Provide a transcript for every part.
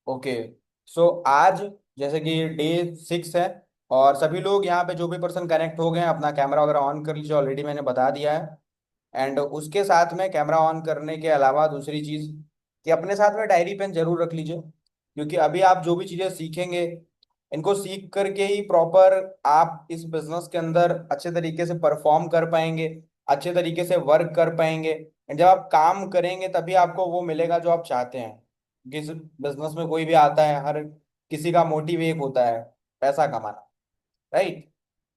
Okay. सो आज जैसे कि डे 6 है, और सभी लोग यहाँ पे जो भी पर्सन कनेक्ट हो गए हैं अपना कैमरा वगैरह ऑन कर लीजिए, ऑलरेडी मैंने बता दिया है। एंड उसके साथ में कैमरा ऑन करने के अलावा दूसरी चीज़ कि अपने साथ में डायरी पेन जरूर रख लीजिए, क्योंकि अभी आप जो भी चीज़ें सीखेंगे इनको सीख करके ही प्रॉपर आप इस बिजनेस के अंदर अच्छे तरीके से परफॉर्म कर पाएंगे, अच्छे तरीके से वर्क कर पाएंगे। एंड जब आप काम करेंगे तभी आपको वो मिलेगा जो आप चाहते हैं। किस बिजनेस में कोई भी आता है, हर किसी का मोटिव एक होता है, पैसा कमाना, राइट।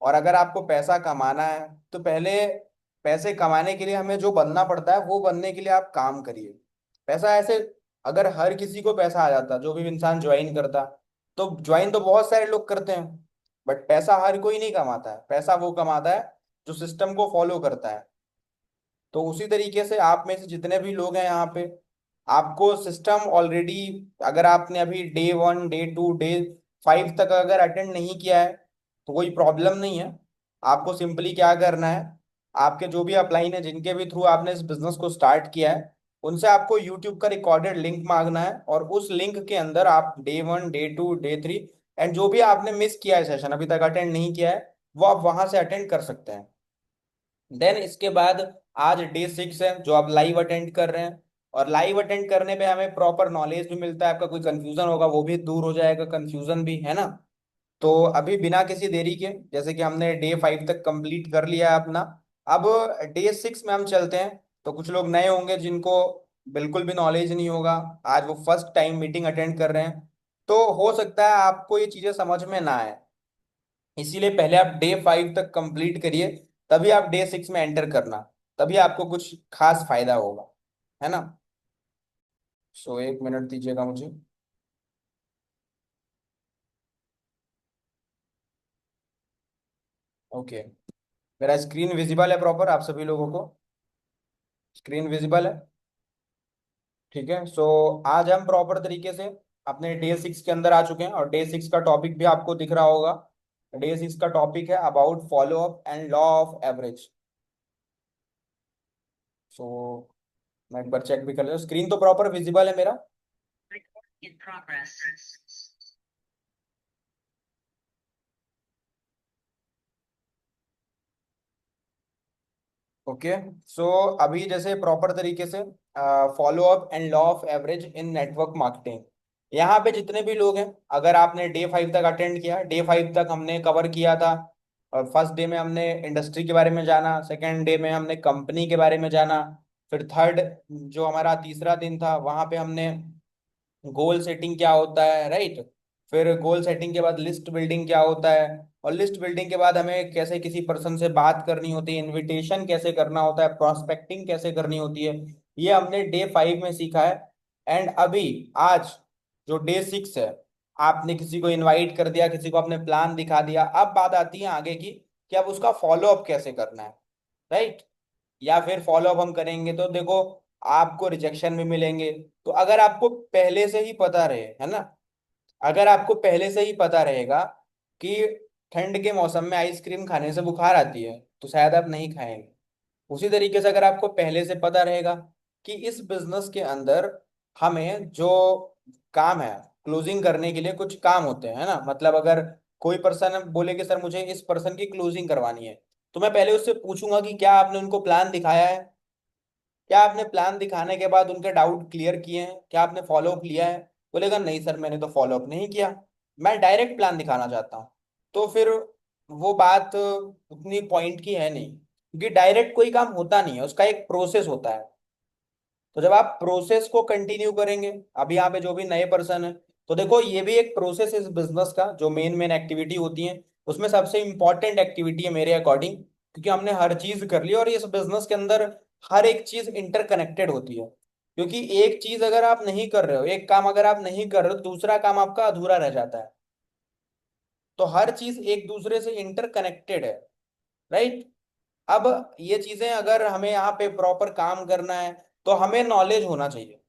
और अगर आपको पैसा कमाना है तो पहले पैसे कमाने के लिए हमें जो बनना पड़ता है वो बनने के लिए आप काम करिए। पैसा ऐसे, अगर हर किसी को पैसा आ जाता, जो भी इंसान ज्वाइन करता, तो ज्वाइन तो बहुत सारे लोग करते हैं, बट पैसा हर कोई नहीं कमाता है। पैसा वो कमाता है जो सिस्टम को फॉलो करता है। तो उसी तरीके से आप में से जितने भी लोग हैं यहाँ पे, आपको सिस्टम ऑलरेडी, अगर आपने अभी डे 1, डे 2, डे 5 तक अगर अटेंड नहीं किया है तो कोई प्रॉब्लम नहीं है। आपको सिंपली क्या करना है, आपके जो भी अपलाइन है जिनके भी थ्रू आपने इस बिजनेस को स्टार्ट किया है, उनसे आपको यूट्यूब का रिकॉर्डेड लिंक मांगना है, और उस लिंक के अंदर आप डे 1, डे 2, डे 3 एंड जो भी आपने मिस किया है, सेशन अभी तक अटेंड नहीं किया है, वो आप वहां से अटेंड कर सकते हैं। देन इसके बाद आज डे 6 है जो आप लाइव अटेंड कर रहे हैं, और लाइव अटेंड करने पे हमें प्रॉपर नॉलेज भी मिलता है, आपका कोई कंफ्यूजन होगा वो भी दूर हो जाएगा, कंफ्यूजन भी है ना। तो अभी बिना किसी देरी के, जैसे कि हमने डे 5 तक कंप्लीट कर लिया है अपना, अब डे 6 में हम चलते हैं। तो कुछ लोग नए होंगे जिनको बिल्कुल भी नॉलेज नहीं होगा, आज वो फर्स्ट टाइम मीटिंग अटेंड कर रहे हैं, तो हो सकता है आपको ये चीज़ें समझ में ना आए। इसीलिए पहले आप डे 5 तक कंप्लीट करिए, तभी आप डे 6 में एंटर करना, तभी आपको कुछ खास फायदा होगा, है ना। सो 1 मिनट दीजिएगा मुझे। ओके। मेरा स्क्रीन विजिबल है प्रॉपर आप सभी लोगों को? स्क्रीन विजिबल है? ठीक है। सो आज हम प्रॉपर तरीके से अपने डे 6 के अंदर आ चुके हैं, और डे 6 का टॉपिक भी आपको दिख रहा होगा। डे 6 का टॉपिक है about follow up and law of average. So मैं एक बार चेक भी कर लेता हूँ, स्क्रीन तो प्रॉपर विजिबल है मेरा? ओके। सो अभी जैसे प्रॉपर तरीके से follow up and law of average in network marketing, यहाँ पे जितने भी लोग हैं, अगर आपने डे 5 तक अटेंड किया, डे 5 तक हमने कवर किया था। और फर्स्ट डे में हमने इंडस्ट्री के बारे में जाना, सेकेंड डे में हमने कंपनी के बारे में जाना, फिर थर्ड जो हमारा तीसरा दिन था वहां पे हमने गोल सेटिंग क्या होता है, राइट। फिर गोल सेटिंग के बाद लिस्ट बिल्डिंग क्या होता है, और लिस्ट बिल्डिंग के बाद हमें कैसे किसी पर्सन से बात करनी होती है, इनविटेशन कैसे करना होता है, प्रोस्पेक्टिंग कैसे करनी होती है, ये हमने डे 5 में सीखा है। एंड अभी आज जो डे 6 है, आपने किसी को इनवाइट कर दिया, किसी को अपने प्लान दिखा दिया, अब बात आती है आगे की कि अब उसका फॉलो अप कैसे करना है, राइट। या फिर फॉलो अप हम करेंगे तो देखो आपको रिजेक्शन भी मिलेंगे। तो अगर आपको पहले से ही पता रहे, है ना, अगर आपको पहले से ही पता रहेगा कि ठंड के मौसम में आइसक्रीम खाने से बुखार आती है, तो शायद आप नहीं खाएंगे। उसी तरीके से अगर आपको पहले से पता रहेगा कि इस बिजनेस के अंदर हमें जो काम है, क्लोजिंग करने के लिए कुछ काम होते हैं, है ना, मतलब अगर कोई पर्सन बोले कि सर मुझे इस पर्सन की क्लोजिंग करवानी है, तो मैं पहले उससे पूछूंगा कि क्या आपने उनको प्लान दिखाया है, क्या आपने प्लान दिखाने के बाद उनके डाउट क्लियर किए हैं, क्या आपने फॉलो अप लिया है। बोलेगा नहीं सर मैंने तो फॉलो अप नहीं किया, मैं डायरेक्ट प्लान दिखाना चाहता हूँ। तो फिर वो बात उतनी पॉइंट की है नहीं, क्योंकि डायरेक्ट कोई काम होता नहीं है, उसका एक प्रोसेस होता है। तो जब आप प्रोसेस को कंटिन्यू करेंगे, अभी यहाँ पे जो भी नए पर्सन है, तो देखो ये भी एक प्रोसेस है इस बिजनेस का, जो मेन मेन एक्टिविटी होती है उसमें सबसे इंपॉर्टेंट एक्टिविटी है मेरे अकॉर्डिंग, क्योंकि हमने हर चीज कर ली और इस बिजनेस के अंदर हर एक चीज इंटरकनेक्टेड होती है। क्योंकि एक चीज अगर आप नहीं कर रहे हो, एक काम अगर आप नहीं कर रहे हो, दूसरा काम आपका अधूरा रह जाता है। तो हर चीज एक दूसरे से इंटरकनेक्टेड है, राइट। अब ये चीजें अगर हमें यहाँ पे प्रॉपर काम करना है तो हमें नॉलेज होना चाहिए,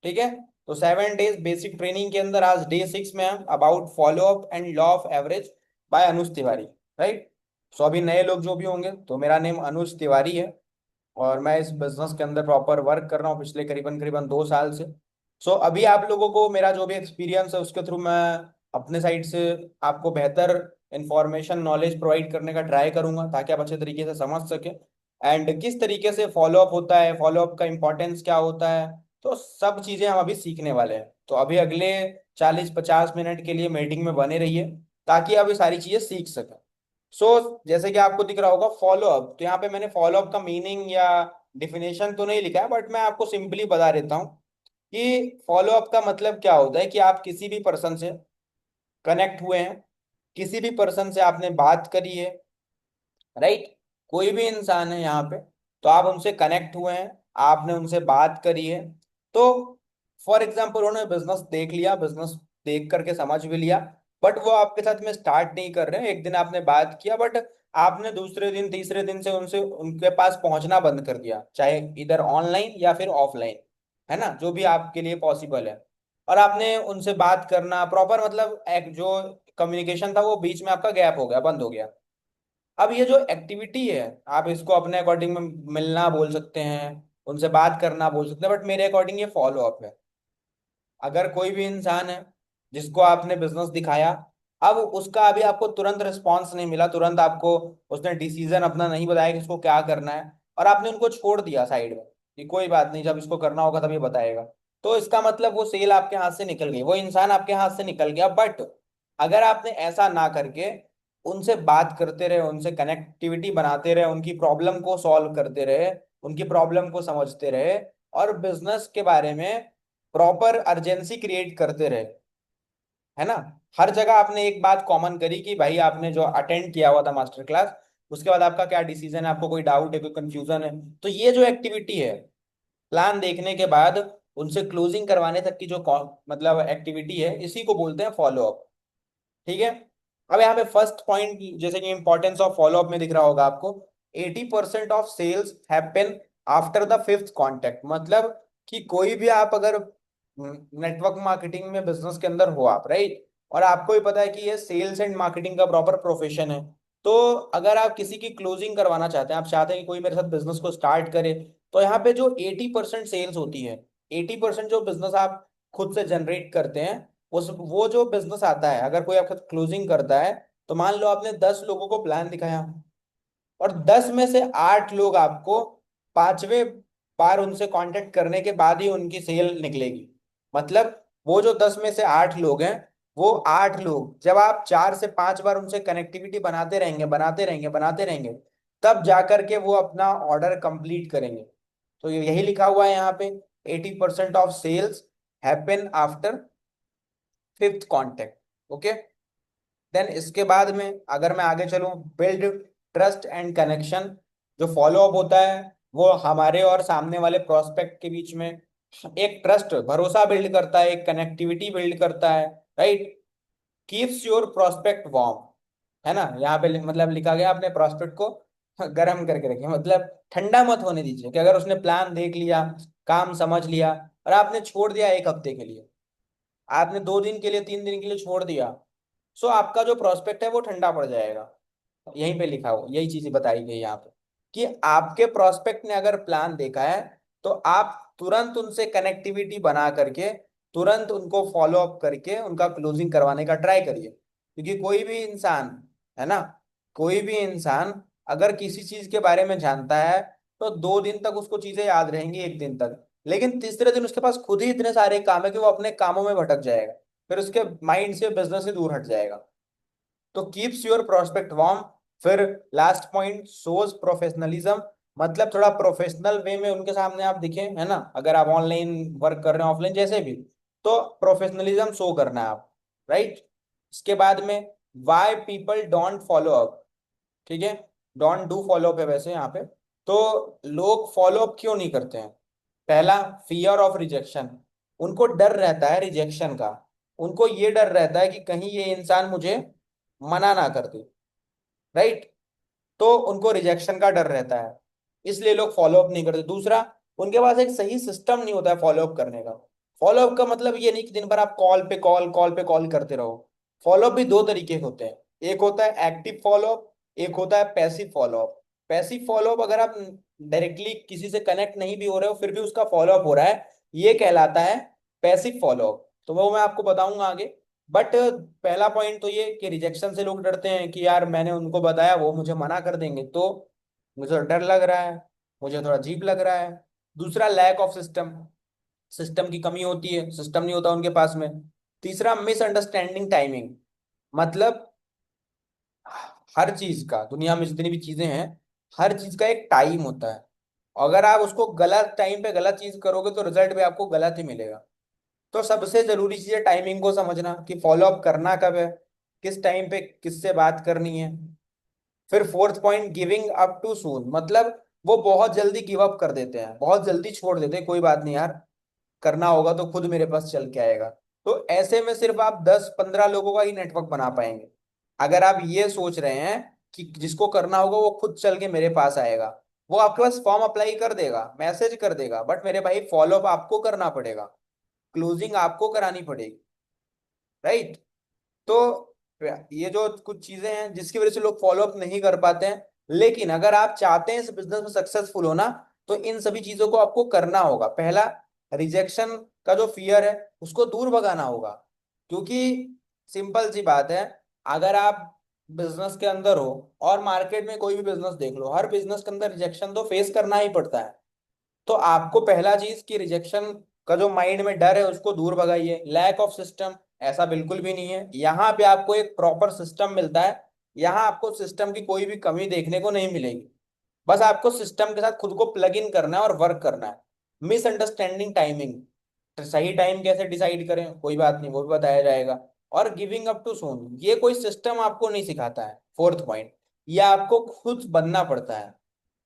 ठीक है। तो 7 डेज बेसिक ट्रेनिंग के अंदर आज डे 6 में हम about follow up and law of average by Anuj Tiwari, right. So अभी नए लोग जो भी होंगे, तो मेरा नेम अनुज तिवारी है, और मैं इस बिजनेस के अंदर प्रॉपर वर्क कर रहा हूँ पिछले करीबन करीबन 2 साल से। सो अभी आप लोगों को मेरा जो भी एक्सपीरियंस है उसके थ्रू मैं अपने साइड से आपको बेहतर इंफॉर्मेशन नॉलेज प्रोवाइड करने का ट्राई करूंगा, ताकि आप अच्छे तरीके से समझ सके एंड किस तरीके से फॉलोअप होता है, फॉलोअप का इंपॉर्टेंस क्या होता है। तो सब चीजें हम अभी सीखने वाले हैं। तो अभी अगले 40-50 मिनट के लिए मीटिंग में बने रहिए, ताकि आप ये सारी चीजें सीख सकें। जैसे कि आपको दिख रहा होगा फॉलोअप, तो यहाँ पे मैंने फॉलोअप का मीनिंग या डिफिनेशन तो नहीं लिखा है, बट मैं आपको सिंपली बता देता हूँ कि फॉलोअप का मतलब क्या होता है कि आप किसी भी पर्सन से कनेक्ट हुए हैं, किसी भी पर्सन से आपने बात करी है, राइट। कोई भी इंसान है यहाँ पे, तो आप उनसे कनेक्ट हुए हैं, आपने उनसे बात करी है। तो फॉर एग्जाम्पल उन्होंने बिजनेस देख लिया, बिजनेस देख करके समझ भी लिया, बट वो आपके साथ में स्टार्ट नहीं कर रहे हैं। एक दिन आपने बात किया, बट आपने दूसरे दिन तीसरे दिन से उनसे उनके पास पहुंचना बंद कर दिया, चाहे इधर ऑनलाइन या फिर ऑफलाइन, है ना, जो भी आपके लिए पॉसिबल है। और आपने उनसे बात करना प्रॉपर, मतलब एक जो कम्युनिकेशन था वो बीच में आपका गैप हो गया, बंद हो गया। अब ये जो एक्टिविटी है, आप इसको अपने अकॉर्डिंग में मिलना बोल सकते हैं, उनसे बात करना बोल सकते हैं, बट मेरे अकॉर्डिंग ये फॉलो अप है। अगर कोई भी इंसान है जिसको आपने बिजनेस दिखाया, अब उसका अभी आपको तुरंत रिस्पॉन्स नहीं मिला, तुरंत आपको उसने डिसीजन अपना नहीं बताया कि इसको क्या करना है, और आपने उनको छोड़ दिया साइड में कि कोई बात नहीं, जब इसको करना होगा तब ये बताएगा, तो इसका मतलब वो सेल आपके हाथ से निकल गई, वो इंसान आपके हाथ से निकल गया। बट अगर आपने ऐसा ना करके उनसे बात करते रहे, उनसे कनेक्टिविटी बनाते रहे, उनकी प्रॉब्लम को सॉल्व करते रहे, उनकी प्रॉब्लम को समझते रहे, और बिजनेस के बारे में प्रॉपर अर्जेंसी क्रिएट करते रहे, है ना। हर जगह आपने एक बात कॉमन करी कि भाई आपने जो अटेंड किया हुआ था मास्टर क्लास, उसके बाद आपका क्या डिसीजन है, आपको कोई डाउट है, कोई कंफ्यूजन है। तो ये जो एक्टिविटी है, प्लान देखने के बाद उनसे क्लोजिंग करवाने तक की जो मतलब एक्टिविटी है, इसी को बोलते हैं फॉलो अप। ठीक है। अब यहाँ पे फर्स्ट पॉइंट, जैसे कि इंपॉर्टेंस ऑफ फॉलो अप में दिख रहा होगा आपको, 80% of sales happen after the fifth contact. मतलब कि कोई भी आप अगर नेटवर्क मार्केटिंग में बिजनेस के अंदर हो आप, राइट, और आपको भी पता है कि ये सेल्स एंड मार्केटिंग का प्रॉपर प्रोफेशन है, तो अगर आप किसी की क्लोजिंग करवाना चाहते हैं, आप चाहते हैं कि कोई मेरे साथ बिजनेस को स्टार्ट करे, तो यहाँ पे जो 80% सेल्स होती है, 80% जो बिजनेस आप खुद से जनरेट करते हैं, उस वो जो बिजनेस आता है, अगर कोई आपका क्लोजिंग करता है, तो मान लो आपने 10 लोगों को प्लान दिखाया, और 10 में से 8 लोग आपको पांचवें बार उनसे कांटेक्ट करने के बाद ही उनकी सेल निकलेगी। मतलब वो जो 10 में से 8 लोग हैं, वो 8 लोग जब आप 4 से 5 बार उनसे कनेक्टिविटी बनाते रहेंगे, बनाते रहेंगे, बनाते रहेंगे, तब जाकर के वो अपना ऑर्डर कंप्लीट करेंगे। तो यही लिखा हुआ है यहाँ पे, 80% of sales happen after fifth contact. Okay. Then इसके बाद में अगर मैं आगे चलूं, बिल्ड ट्रस्ट एंड कनेक्शन। जो फॉलो अप होता है वो हमारे और सामने वाले प्रोस्पेक्ट के बीच में एक ट्रस्ट, भरोसा बिल्ड करता है, एक कनेक्टिविटी बिल्ड करता है, right. Keeps your prospect warm, है ना। यहाँ पे मतलब लिखा गया अपने प्रोस्पेक्ट को गर्म करके रखिए, मतलब ठंडा मत होने दीजिए, कि अगर उसने प्लान देख लिया, काम समझ लिया, और आपने छोड़ दिया 1 हफ्ते के लिए, आपने 2 दिन के लिए, 3 दिन के लिए छोड़ दिया, सो आपका जो प्रोस्पेक्ट है वो ठंडा पड़ जाएगा। यहीं पे लिखा हो, यही चीज बताई गई यहाँ पे, कि आपके प्रोस्पेक्ट ने अगर प्लान देखा है, तो आप तुरंत उनसे कनेक्टिविटी बना करके, तुरंत उनको फॉलो अप करके उनका क्लोजिंग करवाने का ट्राई करिए। क्योंकि कोई भी इंसान, है ना, कोई भी इंसान अगर किसी चीज के बारे में जानता है, तो 2 दिन तक उसको चीजें याद रहेंगी, 1 दिन तक, लेकिन तीसरे दिन उसके पास खुद ही इतने सारे काम है कि वो अपने कामों में भटक जाएगा, फिर उसके माइंड से बिजनेस से दूर हट जाएगा। तो कीप्स योर प्रोस्पेक्ट वार्म। फिर लास्ट पॉइंट, शोज प्रोफेशनलिज्म। मतलब थोड़ा प्रोफेशनल वे में उनके सामने आप दिखें, है ना, अगर आप ऑनलाइन वर्क कर रहे हैं, ऑफलाइन, जैसे भी, तो प्रोफेशनलिज्म शो करना है आप, राइट। इसके बाद में, Y people don't follow up. ठीक है, डोंट डू फॉलो अप है वैसे यहाँ पे। तो लोग फॉलो अप क्यों नहीं करते हैं? पहला, फियर ऑफ रिजेक्शन। उनको डर रहता है रिजेक्शन का, उनको ये डर रहता है कि कहीं ये इंसान मुझे मना ना कर दे, राइट। तो उनको रिजेक्शन का डर रहता है, इसलिए लोग फॉलो अप नहीं करते। दूसरा, उनके पास एक सही सिस्टम नहीं होता है फॉलो अप करने का। फॉलो अप का मतलब ये नहीं कि दिन भर आप कॉल पे कॉल, कॉल पे कॉल करते रहो। फॉलो अप भी 2 तरीके के होते हैं, एक होता है एक्टिव फॉलो अप, एक होता है passive follow up. Passive follow up, अगर आप डायरेक्टली किसी से कनेक्ट नहीं भी हो रहे हो, फिर भी उसका फॉलो अप हो रहा है, ये कहलाता है पैसिव फॉलोअप, तो वो मैं आपको बताऊंगा आगे। बट पहला पॉइंट तो ये कि रिजेक्शन से लोग डरते हैं कि यार मैंने उनको बताया वो मुझे मना कर देंगे, तो मुझे डर लग रहा है, मुझे थोड़ा अजीब लग रहा है। दूसरा, लैक ऑफ सिस्टम, सिस्टम की कमी होती है, सिस्टम नहीं होता उनके पास में। तीसरा, मिसअंडरस्टैंडिंग टाइमिंग, मतलब हर चीज का, दुनिया में जितनी भी चीजें हैं, हर चीज का एक टाइम होता है। अगर आप उसको गलत टाइम पे गलत चीज करोगे तो रिजल्ट भी आपको गलत ही मिलेगा। तो सबसे जरूरी चीज है टाइमिंग को समझना कि फॉलो अप करना कब है, किस टाइम पे किससे बात करनी है। फिर fourth point, giving up too soon, मतलब वो बहुत जल्दी गिव अप कर देते हैं, बहुत जल्दी छोड़ देते हैं, कोई बात नहीं यार, करना होगा तो खुद मेरे पास चल के आएगा। तो ऐसे में सिर्फ आप 10-15 लोगों का ही नेटवर्क बना पाएंगे। अगर आप ये सोच रहे हैं कि जिसको करना होगा वो खुद चल के मेरे पास आएगा, वो आपके पास फॉर्म अप्लाई कर देगा, मैसेज कर देगा, बट मेरे भाई फॉलो अप आपको करना पड़ेगा, क्लोजिंग आपको करानी पड़ेगी, राइट। तो ये जो कुछ चीजें हैं जिसकी वजह से लोग फॉलो अप नहीं कर पाते हैं, लेकिन अगर आप चाहते हैं इस बिजनेस में सक्सेसफुल होना, तो इन सभी चीजों को आपको करना होगा। पहला, रिजेक्शन का जो फियर है उसको दूर भगाना होगा, क्योंकि सिंपल सी बात है, अगर आप बिजनेस के अंदर हो, और मार्केट में कोई भी बिजनेस देख लो, हर बिजनेस के अंदर रिजेक्शन तो फेस करना ही पड़ता है। तो आपको पहला चीज की रिजेक्शन का जो माइंड में डर है उसको दूर भगाइए। लैक ऑफ सिस्टम, ऐसा बिल्कुल भी नहीं है, यहाँ पे आपको एक प्रॉपर सिस्टम मिलता है। यहाँ आपको सिस्टम की कोई भी कमी देखने को नहीं मिलेगी, बस आपको सिस्टम के साथ खुद को प्लग इन करना है और वर्क करना है। मिसअंडरस्टैंडिंग टाइमिंग, तो सही टाइम कैसे डिसाइड करें, कोई बात नहीं, वो भी बताया जाएगा। और गिविंग अप टू सून, ये कोई सिस्टम आपको नहीं सिखाता है। फोर्थ पॉइंट, ये आपको खुद बनना पड़ता है,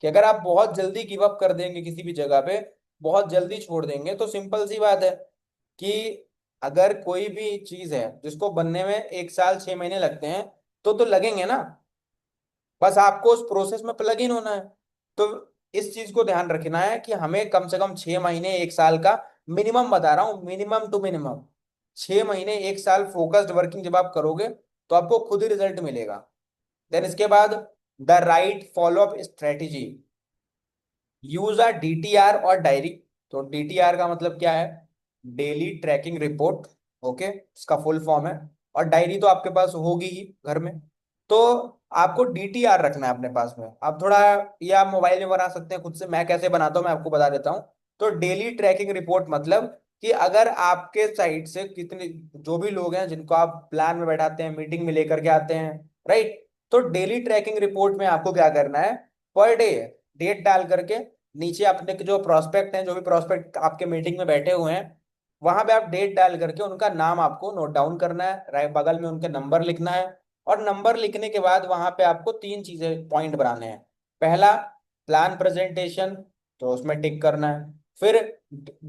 कि अगर आप बहुत जल्दी गिव अप कर देंगे किसी भी जगह पे, बहुत जल्दी छोड़ देंगे, तो सिंपल सी बात है कि अगर कोई भी चीज है जिसको बनने में 1 साल 6 महीने लगते हैं, तो लगेंगे ना, बस आपको उस प्रोसेस में प्लग इन होना है। तो इस चीज को ध्यान रखना है कि हमें कम से कम 6 महीने 1 साल का, मिनिमम बता रहा हूँ, मिनिमम टू मिनिमम 6 महीने 1 साल फोकस्ड वर्किंग जब आप करोगे तो आपको खुद ही रिजल्ट मिलेगा। देन इसके बाद, the right follow up strategy, use a DTR और डायरी। तो डीटीआर का मतलब क्या है, डेली ट्रैकिंग रिपोर्ट, ओके, इसका फुल फॉर्म है। और डायरी तो आपके पास होगी ही घर में, तो आपको डीटीआर रखना है अपने पास में। आप थोड़ा, ये आप मोबाइल में बना सकते हैं खुद से, मैं कैसे बनाता हूँ मैं आपको बता देता हूँ। तो डेली ट्रैकिंग रिपोर्ट मतलब कि अगर आपके साइड से कितने, जो भी लोग हैं जिनको आप प्लान में बैठाते हैं, मीटिंग में लेकर के आते हैं, राइट, तो डेली ट्रैकिंग रिपोर्ट में आपको क्या करना है, पर डे डेट डाल करके नीचे अपने के जो प्रोस्पेक्ट हैं, जो भी प्रोस्पेक्ट आपके मीटिंग में बैठे हुए हैं, वहां पे आप डेट डाल करके उनका नाम आपको नोट डाउन करना है, राइट, बगल में उनके नंबर लिखना है। और नंबर लिखने के बाद वहां पे आपको तीन चीजें पॉइंट बनाने हैं। पहला, प्लान प्रेजेंटेशन, तो उसमें टिक करना है। फिर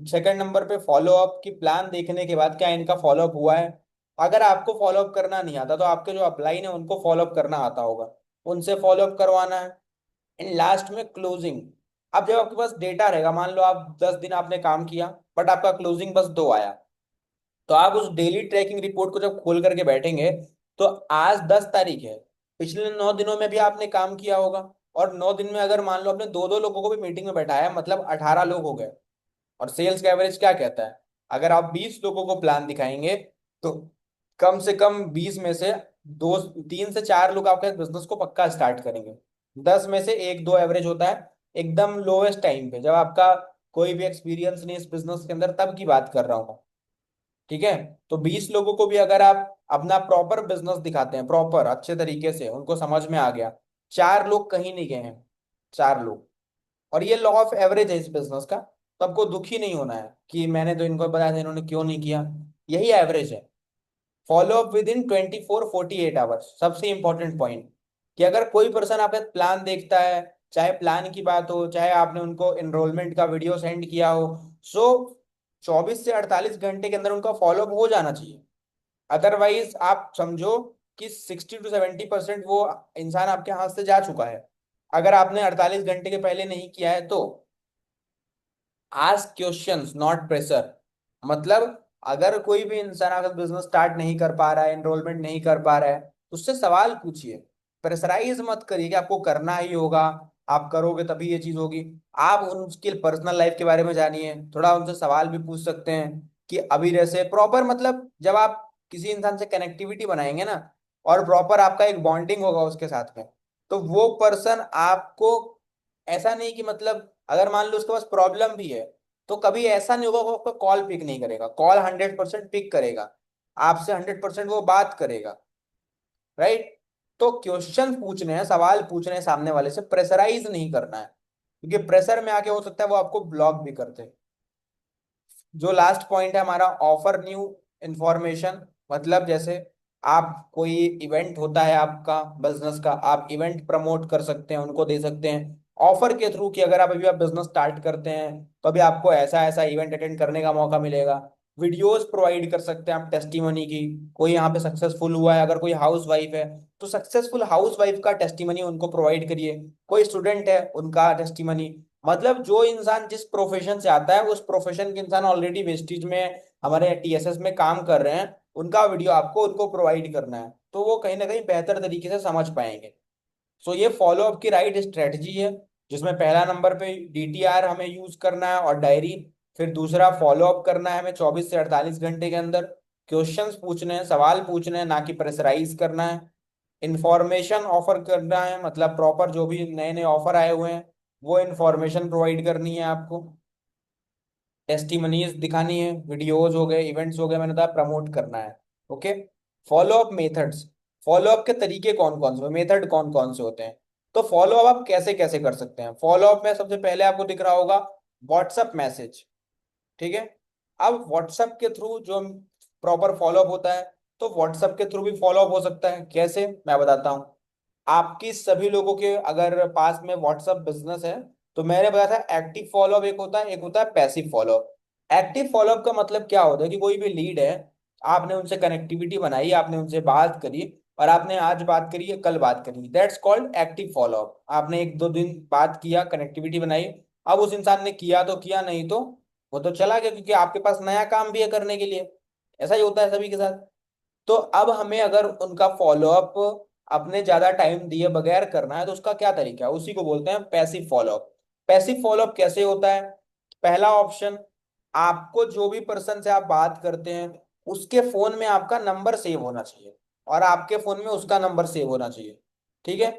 सेकंड नंबर पे फॉलो अप, की प्लान देखने के बाद क्या इनका फॉलो अप हुआ है। अगर आपको फॉलो अप करना नहीं आता तो आपके जो अपलाइन है उनको फॉलो अप करना आता होगा, उनसे फॉलो अप करवाना है। एंड लास्ट में क्लोजिंग। अब जब आपके पास डेटा रहेगा, मान लो आप 10 दिन आपने काम किया, बट आपका क्लोजिंग बस 2 आया, तो आप उस डेली ट्रैकिंग रिपोर्ट को जब खोल करके बैठेंगे, तो आज 10 तारीख है, पिछले 9 दिनों में भी आपने काम किया होगा, और 9 दिन में अगर मान लो आपने दो दो लोगों को भी मीटिंग में बैठाया, मतलब 18 लोग हो गए। और सेल्स का एवरेज क्या कहता है, अगर आप 20 लोगों को प्लान दिखाएंगे, तो कम से कम 20 में से 3 से 4 लोग आपके बिजनेस को पक्का स्टार्ट करेंगे। 10 में से 1-2 एवरेज होता है, एकदम लोएस्ट टाइम पे, जब आपका कोई भी एक्सपीरियंस नहीं इस बिजनेस के अंदर, तब की बात कर रहा हूँ। ठीक है, तो 20 लोगों को भी अगर आप अपना प्रॉपर बिजनेस दिखाते हैं, प्रॉपर अच्छे तरीके से उनको समझ में आ गया, 4 लोग कहीं नहीं गए हैं, 4 लोग, और ये लॉ ऑफ एवरेज है इस बिजनेस का, तो आपको दुखी नहीं होना है कि मैंने तो इनको बताया था इन्होंने क्यों नहीं किया, यही एवरेज है। Follow up with in 24-48 hours, सबसे इंपॉर्टेंट पॉइंट, कि अगर कोई पर्सन आपका प्लान देखता है, चाहे प्लान की बात हो, चाहे आपने उनको एनरोलमेंट का वीडियो सेंड किया हो, सो 24 से 48 घंटे के अंदर उनका फॉलो अप हो जाना चाहिए। अदरवाइज आप समझो कि 60 to 70% वो इंसान आपके हाथ से जा चुका है। अगर आपने 48 घंटे के पहले नहीं किया है तो आस्क क्वेश्चंस नॉट प्रेशर, मतलब अगर कोई भी इंसान अगर बिजनेस स्टार्ट नहीं कर पा रहा है, एनरोलमेंट नहीं कर पा रहा है, तो उससे सवाल पूछिए। प्रेशराइज मत करिए कि आपको करना ही होगा, आप करोगे तभी ये चीज होगी। आप उनकी पर्सनल लाइफ के बारे में जानिए, थोड़ा उनसे सवाल भी पूछ सकते हैं। कि अभी जैसे प्रॉपर मतलब जब आप किसी इंसान से कनेक्टिविटी बनाएंगे ना, और प्रॉपर आपका एक बॉन्डिंग होगा उसके साथ में, तो वो पर्सन आपको, ऐसा नहीं कि मतलब अगर मान लो उसके पास प्रॉब्लम भी है, तो कभी ऐसा नहीं होगा वो आपका कॉल पिक नहीं करेगा, कॉल 100% पिक करेगा, आपसे 100% वो बात करेगा। राइट। तो क्वेश्चन पूछने हैं, सवाल पूछने हैं सामने वाले से, प्रेशराइज नहीं करना है, क्योंकि प्रेशर में आके हो सकता है वो आपको ब्लॉक भी कर दे। जो लास्ट पॉइंट है हमारा, ऑफर न्यू इंफॉर्मेशन। मतलब जैसे आप कोई इवेंट होता है आपका बिजनेस का, आप इवेंट प्रमोट कर सकते हैं, उनको दे सकते हैं ऑफर के थ्रू कि अगर आप अभी आप बिजनेस स्टार्ट करते हैं तो अभी आपको ऐसा ऐसा इवेंट अटेंड करने का मौका मिलेगा। वीडियोस प्रोवाइड कर सकते हैं आप टेस्टिमनी की, कोई यहाँ पे सक्सेसफुल हुआ है, अगर कोई हाउस वाइफ है तो सक्सेसफुल हाउस वाइफ का टेस्टिमनी उनको प्रोवाइड करिए, कोई स्टूडेंट है उनका टेस्टिमनी। मतलब जो इंसान जिस प्रोफेशन से आता है उस प्रोफेशन के इंसान ऑलरेडी वेस्टिज में हमारे टीएसएस में काम कर रहे हैं, उनका वीडियो आपको उनको प्रोवाइड करना है, तो वो कहीं ना कहीं बेहतर तरीके से समझ पाएंगे। सो ये फॉलोअप की राइट स्ट्रेटजी है, जिसमें पहला नंबर पे डीटीआर हमें यूज करना है और डायरी। फिर दूसरा फॉलोअप करना है हमें 24 से 48 घंटे के अंदर, क्वेश्चंस पूछने हैं, सवाल पूछने हैं, ना कि प्रेशराइज करना है। इंफॉर्मेशन ऑफर करना है, मतलब प्रॉपर जो भी नए नए ऑफर आए हुए हैं वो इंफॉर्मेशन प्रोवाइड करनी है आपको। टेस्टिमनीज दिखानी है, वीडियोज हो गए, इवेंट्स हो गए, मैंने बताया प्रमोट करना है। ओके। फॉलोअप मेथड्स, फॉलोअप के तरीके कौन कौन से, मेथड कौन कौन से होते हैं। तो फॉलोअप आप कैसे कैसे कर सकते हैं। फॉलोअप में सबसे पहले आपको दिख रहा होगा व्हाट्सअप मैसेज। ठीक है। अब व्हाट्सएप के थ्रू जो प्रॉपर फॉलोअप होता है, तो व्हाट्सएप के थ्रू भी फॉलोअप हो सकता है। कैसे, मैं बताता हूँ। आपकी सभी लोगों के अगर पास में व्हाट्सएप बिजनेस है, तो मैंने बताया था एक्टिव फॉलोअप एक होता है, एक होता है पैसिव फॉलोअप। एक्टिव फॉलोअप का मतलब क्या होता है कि कोई भी लीड है, आपने उनसे कनेक्टिविटी बनाई, आपने उनसे बात करी, और आपने आज बात करी है, कल बात करी, दैट्स कॉल्ड एक्टिव फॉलोअप। आपने एक दो दिन बात किया, कनेक्टिविटी बनाई, अब उस इंसान ने किया तो किया, नहीं तो वो तो चला गया, क्योंकि आपके पास नया काम भी है करने के लिए। ऐसा ही होता है सभी के साथ। तो अब हमें अगर उनका फॉलोअप अपने ज्यादा टाइम दिए बगैर करना है, तो उसका क्या तरीका है, उसी को बोलते हैं पैसिव फॉलोअप। पैसिव फॉलोअप कैसे होता है। पहला ऑप्शन, आपको जो भी पर्सन से आप बात करते हैं उसके फोन में आपका नंबर सेव होना चाहिए, और आपके फोन में उसका नंबर सेव होना चाहिए। ठीक है।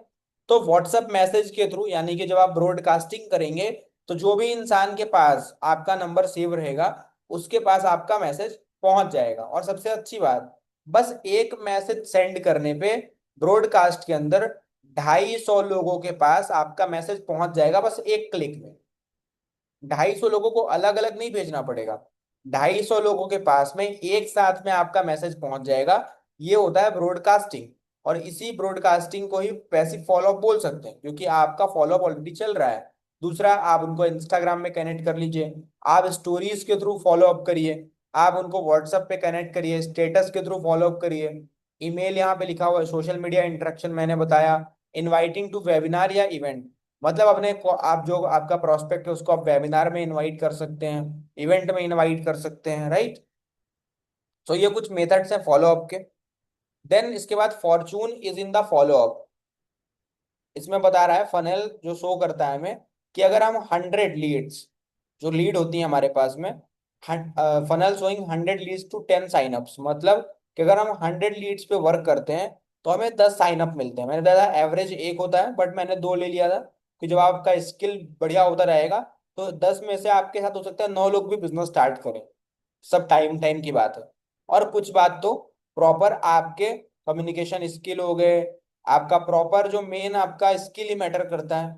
तो व्हाट्सएप मैसेज के थ्रू, यानी कि जब आप ब्रॉडकास्टिंग करेंगे, तो जो भी इंसान के पास आपका नंबर सेव रहेगा उसके पास आपका मैसेज पहुंच जाएगा। और सबसे अच्छी बात, बस एक मैसेज सेंड करने पे ब्रॉडकास्ट के अंदर 250 लोगों के पास आपका मैसेज पहुंच जाएगा, बस एक क्लिक में। 250 लोगों को अलग अलग नहीं भेजना पड़ेगा, 250 लोगों के पास में एक साथ में आपका मैसेज पहुंच जाएगा। ये होता है ब्रॉडकास्टिंग। और इसी ब्रॉडकास्टिंग को ही पैसिव फॉलोअप बोल सकते हैं, क्योंकि आपका फॉलोअप ऑलरेडी चल रहा है। दूसरा, आप उनको इंस्टाग्राम में कनेक्ट कर लीजिए, आप स्टोरीज के थ्रू फॉलोअप करिए, आप उनको व्हाट्सएप पे कनेक्ट करिए, स्टेटस के थ्रू फॉलोअप करिए, ईमेल यहाँ पे लिखा हुआ है, सोशल मीडिया इंटरेक्शन मैंने बताया, इनवाइटिंग टू वेबिनार या इवेंट, मतलब आप जो आपका प्रोस्पेक्ट है उसको आप वेबिनार में इनवाइट कर सकते हैं, इवेंट में इनवाइट कर सकते हैं। राइट। तो ये कुछ मेथड्स हैं फॉलोअप के। देन इसके बाद Fortune is in the follow up. इसमें बता रहा है फनल जो शो करता है हमें, कि अगर हम 100 लीड्स, जो लीड होती है हमारे पास में, funnel showing 100 leads to 10 signups, मतलब कि अगर हम 100 लीड्स पे वर्क करते हैं तो हमें 10 साइनअप मिलते हैं। मैंने बताया एवरेज एक होता है, बट मैंने दो ले लिया था कि जब आपका स्किल बढ़िया होता रहेगा तो 10 में से आपके साथ हो सकता है 9 लोग भी बिजनेस स्टार्ट करें। सब टाइम टाइम की बात है। और कुछ बात तो प्रॉपर आपके कम्युनिकेशन स्किल हो गए, आपका प्रॉपर जो मेन आपका स्किल ही मैटर करता है।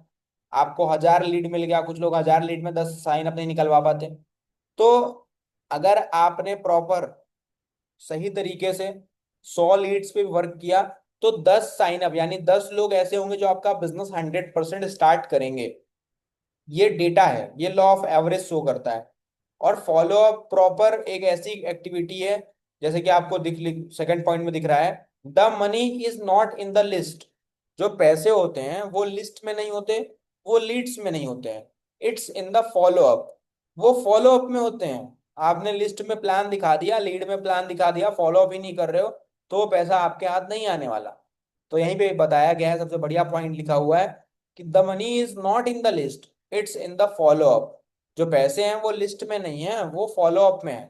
आपको 1000 लीड मिल गया, कुछ लोग 1000 लीड में 10 साइन अप नहीं निकलवा पाते। तो अगर आपने प्रॉपर सही तरीके से 100 लीड्स पे वर्क किया, तो 10 साइन अप यानी 10 लोग ऐसे होंगे जो आपका बिजनेस 100% स्टार्ट करेंगे। ये डेटा है, ये लॉ ऑफ एवरेज शो करता है। और फॉलो अप प्रॉपर एक ऐसी एक्टिविटी है, जैसे कि आपको सेकंड पॉइंट में दिख रहा है, the money is not in the list. जो पैसे होते हैं वो लिस्ट में नहीं होते, वो लीड्स में नहीं होते हैं, it's in the follow up. वो फॉलो अप में होते हैं। आपने लिस्ट में प्लान दिखा दिया, लीड में प्लान दिखा दिया, फॉलो अप ही नहीं कर रहे हो, तो वो पैसा आपके हाथ नहीं आने वाला। तो यहीं पे बताया गया है, सबसे बढ़िया पॉइंट लिखा हुआ है कि the money is not in the list, it's in the follow up. जो पैसे हैं वो लिस्ट में नहीं है, वो फॉलो अप में है।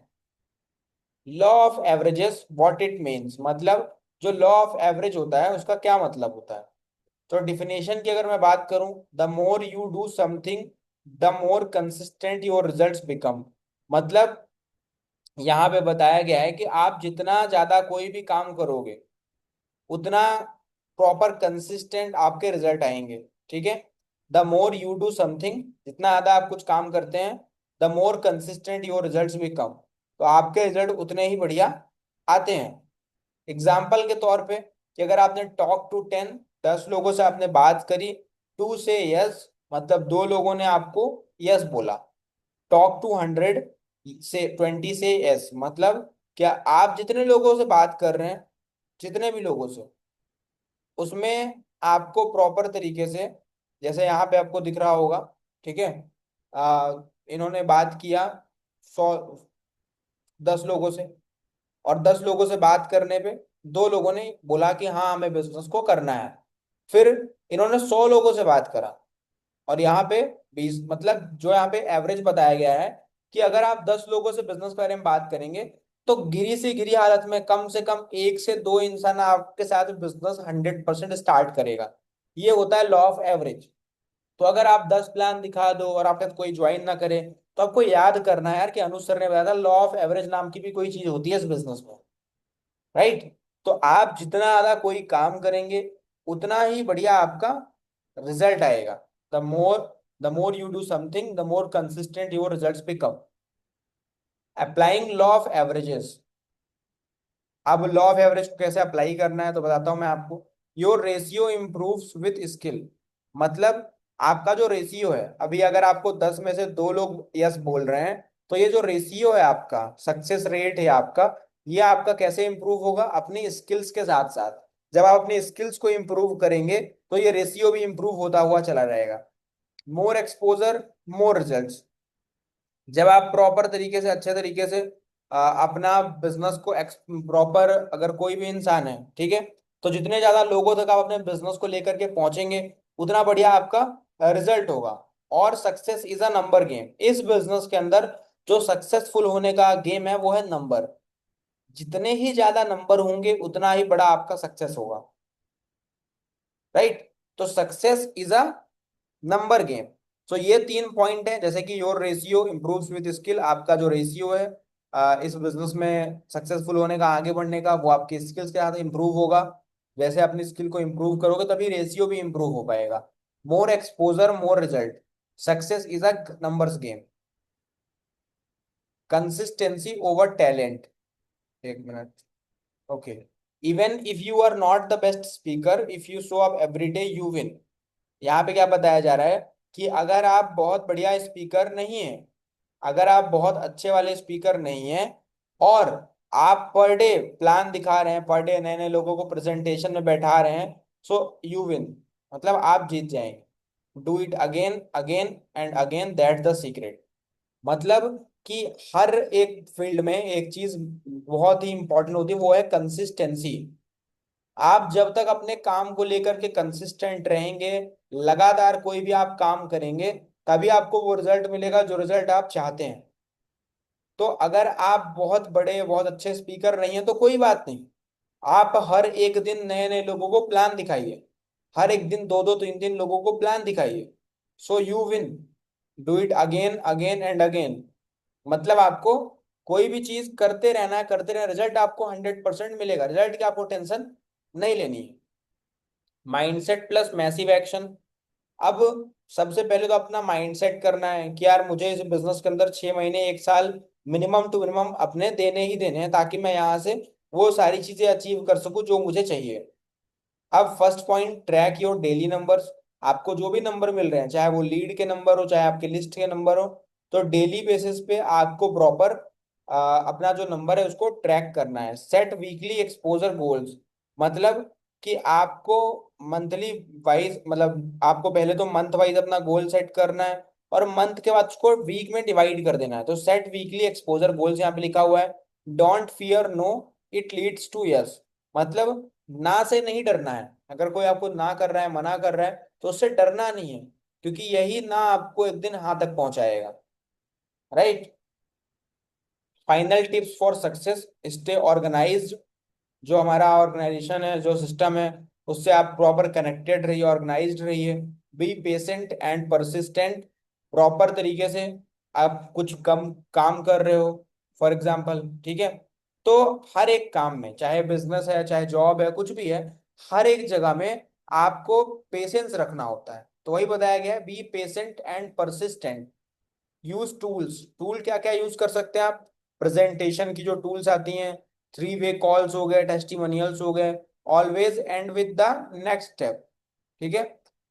Law of averages what it means, मतलब जो लॉ ऑफ एवरेज होता है उसका क्या मतलब होता है। तो डिफिनेशन की अगर मैं बात करूं, the more you do something the more consistent your results become. मतलब यहाँ पे बताया गया है कि आप जितना ज्यादा कोई भी काम करोगे उतना प्रॉपर कंसिस्टेंट आपके रिजल्ट आएंगे। ठीक है, the more you do something, जितना ज्यादा आप कुछ काम करते हैं, the more consistent your results become, तो आपके रिजल्ट उतने ही बढ़िया आते हैं। एग्जाम्पल के तौर पे कि अगर आपने टॉक टू 10, 10 लोगों से आपने बात करी, टू से यस, मतलब 2 लोगों ने आपको यस बोला। टॉक टू 100 से 20 से यस, मतलब क्या आप जितने लोगों से बात कर रहे हैं, जितने भी लोगों से, उसमें आपको प्रॉपर तरीके से, जैसे यहाँ पे आपको दिख रहा होगा, ठीक है, आ, इन्होंने बात किया 100, 10 लोगों से, और 10 लोगों से बात करने पे 2 लोगों ने बोला कि हाँ हमें बिजनेस को करना है। फिर इन्होंने 100 लोगों से बात करा, और यहाँ पे 20, मतलब जो यहाँ पे एवरेज बताया गया है कि अगर आप 10 लोगों से बिजनेस के बारे में बात करेंगे तो गिरी से गिरी हालत में कम से कम 1 से 2 इंसान आपके साथ बिजनेस 100% स्टार्ट करेगा। ये होता है लॉ ऑफ एवरेज। तो अगर आप 10 प्लान दिखा दो और आपके साथ कोई ज्वाइन ना करे, तो आपको याद करना है यार कि अनुज सर ने बताया था लॉ ऑफ एवरेज नाम की भी कोई चीज होती है इस बिजनेस में। राइट। तो आप जितना ज्यादा कोई काम करेंगे उतना ही बढ़िया आपका रिजल्ट आएगा। The more you do something the more consistent your results become. Applying law of averages. अब लॉ ऑफ एवरेज को कैसे अप्लाई करना है तो बताता हूं मैं आपको। Your ratio improves with skill, मतलब आपका जो रेशियो है, अभी अगर आपको 10 में से 2 लोग यस बोल रहे हैं, तो ये जो रेशियो है आपका, सक्सेस रेट है आपका, ये आपका कैसे इंप्रूव होगा, अपनी स्किल्स के साथ साथ। जब आप अपनी स्किल्स को इंप्रूव करेंगे तो ये रेशियो भी इंप्रूव होता हुआ चला जाएगा। मोर एक्सपोजर मोर रिजल्ट्स। जब आप प्रॉपर तरीके से, अच्छे तरीके से अपना बिजनेस को प्रॉपर, अगर कोई भी इंसान है, ठीक है, तो जितने ज्यादा लोगों तक आप अपने बिजनेस को लेकर के पहुंचेंगे उतना बढ़िया आपका रिजल्ट होगा। और success is a number game. इस बिजनेस के अंदर जो सक्सेसफुल होने का गेम है वो है नंबर। जितने ही ज्यादा नंबर होंगे उतना ही बड़ा आपका सक्सेस होगा। राइट। तो success is a number game. तो ये 3 पॉइंट है, जैसे कि your ratio improves with skill, आपका जो रेशियो है इस बिजनेस में सक्सेसफुल होने का, आगे बढ़ने का, वो आपके स्किल्स के साथ इंप्रूव होगा। जैसे अपनी स्किल को इंप्रूव करोगे तभी रेशियो भी इंप्रूव हो पाएगा। More exposure more result. Success is a numbers game. Consistency over talent. एक minute. Okay. Even if you are not the best speaker, if you show up every day you win. यहाँ पे क्या बताया जा रहा है कि अगर आप बहुत बढ़िया स्पीकर नहीं है, अगर आप बहुत अच्छे वाले स्पीकर नहीं हैं, और आप पर डे प्लान दिखा रहे हैं, पर डे नए नए लोगों को प्रेजेंटेशन में बैठा रहे हैं, सो यू विन, मतलब आप जीत जाएंगे। Do it again again and again, that the secret. मतलब कि हर एक फील्ड में एक चीज बहुत ही इंपॉर्टेंट होती है, वो है कंसिस्टेंसी। आप जब तक अपने काम को लेकर के कंसिस्टेंट रहेंगे, लगातार कोई भी आप काम करेंगे, तभी आपको वो रिजल्ट मिलेगा जो रिजल्ट आप चाहते हैं। तो अगर आप बहुत बड़े बहुत अच्छे स्पीकर नहीं हैं तो कोई बात नहीं, आप हर एक दिन नए नए लोगों को प्लान दिखाइए, हर एक दिन 2 2 3 3 लोगों को प्लान दिखाइए, so you win. Do it again again and again. मतलब आपको कोई भी चीज करते रहना है, करते रहना, रिजल्ट आपको 100% मिलेगा, रिजल्ट की आपको टेंशन नहीं लेनी है। Mindset plus massive action. अब सबसे पहले तो अपना माइंडसेट करना है कि यार मुझे इस बिजनेस के अंदर 6 महीने 1 साल मिनिमम टू मिनिमम अपने देने ही देने हैं, ताकि मैं यहाँ से वो सारी चीजें अचीव कर सकूं जो मुझे चाहिए। अब first point, track your daily numbers. आपको जो भी नंबर मिल रहे हैं, चाहे वो लीड के नंबर हो चाहे आपके लिस्ट के नंबर हो, तो डेली बेसिस पे आपको प्रॉपर अपना जो नंबर है उसको ट्रैक करना है। सेट वीकली एक्सपोजर गोल्स, मतलब कि आपको मंथली वाइज, मतलब आपको पहले तो मंथ वाइज अपना गोल सेट करना है, और मंथ के बाद उसको वीक में डिवाइड कर देना है। तो सेट वीकली एक्सपोजर गोल्स यहाँ पे लिखा हुआ है। Don't fear no, it leads to yes. मतलब ना से नहीं डरना है। अगर कोई आपको ना कर रहा है, मना कर रहा है, तो उससे डरना नहीं है, क्योंकि यही ना आपको एक दिन हाँ तक पहुंचाएगा। Right. Final tips for success, stay organised. जो हमारा ऑर्गेनाइजेशन है, जो सिस्टम है, उससे आप प्रॉपर कनेक्टेड रहिए, ऑर्गेनाइज्ड रहिए। Be patient and persistent, proper तरीके से आप कुछ कम काम कर रहे हो, फॉर एग्जाम्पल, ठीक है। तो हर एक काम में, चाहे बिजनेस है चाहे जॉब है कुछ भी है, हर एक जगह में आपको पेशेंस रखना होता है। तो वही बताया गया है, B patient and persistent. Use tools, tool क्या क्या यूज कर सकते हैं आप? प्रेजेंटेशन की जो टूल्स आती हैं, 3 वे कॉल्स हो गए, टेस्टिमोनियल्स हो गए। Always and with the next step, ठीक है।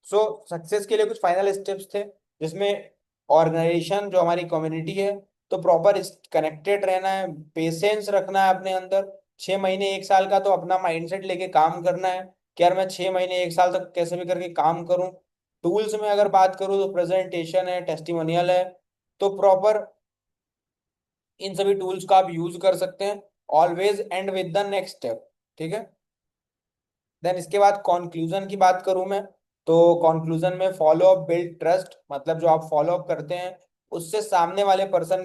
सो सक्सेस के लिए कुछ फाइनल स्टेप्स थे, जिसमें ऑर्गेनाइजेशन जो हमारी कम्युनिटी है, तो प्रॉपर कनेक्टेड रहना है, पेशेंस रखना है अपने अंदर। 6 महीने 1 साल का तो अपना माइंडसेट लेके काम करना है कि यार मैं 6 महीने 1 साल तक कैसे भी करके काम करूं। टूल्स में अगर बात करूं तो प्रेजेंटेशन है, टेस्टिमोनियल है, तो प्रॉपर इन सभी टूल्स का आप यूज कर सकते हैं। Always and with the next step, ठीक है। देन इसके बाद कंक्लूजन की बात करूं मैं, तो कंक्लूजन में फॉलो अप बिल्ड ट्रस्ट, मतलब जो आप फॉलो अप करते हैं उससे सामने वाले पर्सन